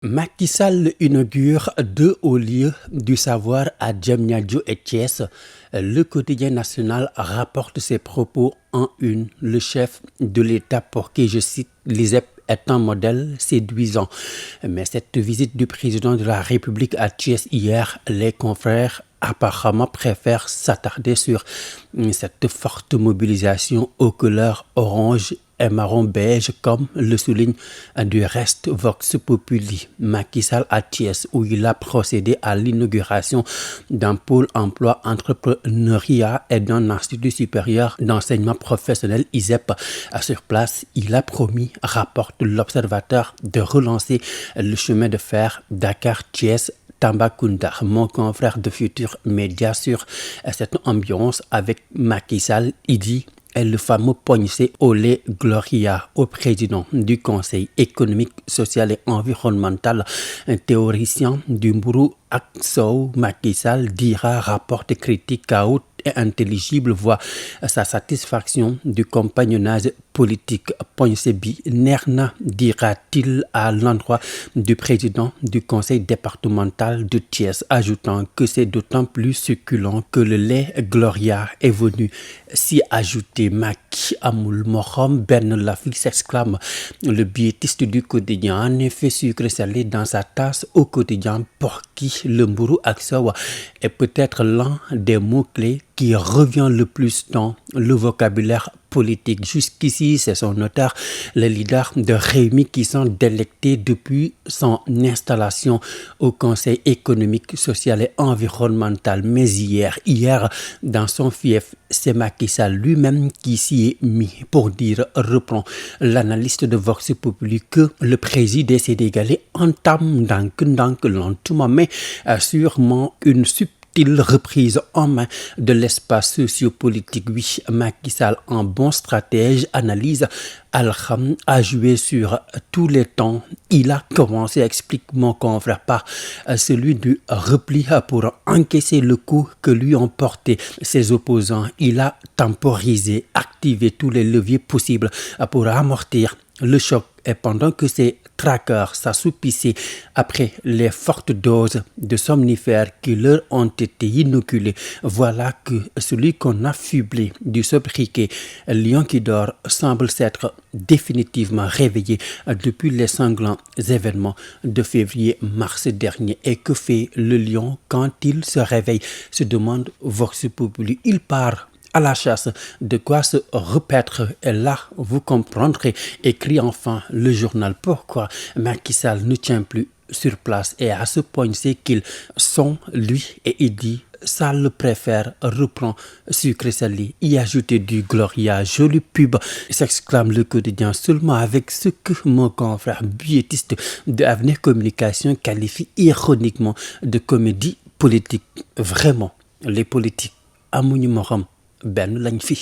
Macky Sall inaugure deux hauts lieux du savoir à Diamniadio et Thiès. Le quotidien national rapporte ses propos en une. Le chef de l'État pour qui, je cite, l'ISEP est un modèle séduisant. Mais cette visite du président de la République à Thiès hier, les confrères apparemment préfèrent s'attarder sur cette forte mobilisation aux couleurs orange et marron beige, comme le souligne du reste Vox Populi. Macky Sall à Thiès, où il a procédé à l'inauguration d'un pôle emploi entrepreneuriat et d'un institut supérieur d'enseignement professionnel ISEP. Sur place, il a promis, rapporte l'Observateur, de relancer le chemin de fer Dakar-Thiès Tambacounda. Mon confrère de Futur Média sur cette ambiance avec Macky Sall, il dit est le fameux poignée au lait Gloria au président du Conseil économique, social et environnemental, un théoricien du Mburu Aksow. Macky Sall dira, rapporte critique à haute et intelligible voit sa satisfaction du compagnonnage politique. Poignée bi nerna, dira-t-il à l'endroit du président du conseil départemental de Thiès, ajoutant que c'est d'autant plus succulent que le lait Gloria est venu s'y ajouter. Macky Amoul Morom Ben Lafi, s'exclame le biétiste du quotidien. En effet, sucré salé dans sa tasse au quotidien, pour qui le Mburu Aksow est peut-être l'un des mots-clés qui revient le plus dans le vocabulaire politique. Jusqu'ici, c'est son auteur, le leader de Rewmi, qui sont délectés depuis son installation au Conseil économique, social et environnemental. Mais hier, dans son fief, c'est Macky Sall lui-même qui s'y est mis pour dire, reprend l'analyste de Vox Populi, que le président sénégalais entame donc lentement, mais sûrement une reprise en main de l'espace sociopolitique. Oui, Macky Sall, en bon stratège, analyse Alham a joué sur tous les temps. Il a commencé, explique mon confrère, par celui du repli pour encaisser le coup que lui ont porté ses opposants. Il a temporisé, activé tous les leviers possibles pour amortir le choc. Et pendant que ces traqueurs s'assoupissaient après les fortes doses de somnifères qui leur ont été inoculées, voilà que celui qu'on a fublé du sobriquet lion qui dort semble s'être définitivement réveillé depuis les sanglants événements de février-mars dernier. Et que fait le lion quand il se réveille, se demande Vox Populi. Il part à la chasse de quoi se repaître. Et là, vous comprendrez, écrit enfin le journal, pourquoi Macky Sall ne tient plus sur place. Et à ce point, c'est qu'ils sont, lui, et il dit, Sall préfère, reprend sucré salé, y ajouter du Gloria, jolie pub, s'exclame le quotidien, seulement avec ce que mon confrère biétiste de Avenir Communication qualifie ironiquement de comédie politique. Vraiment, les politiques amuñu morom benn lañ fi.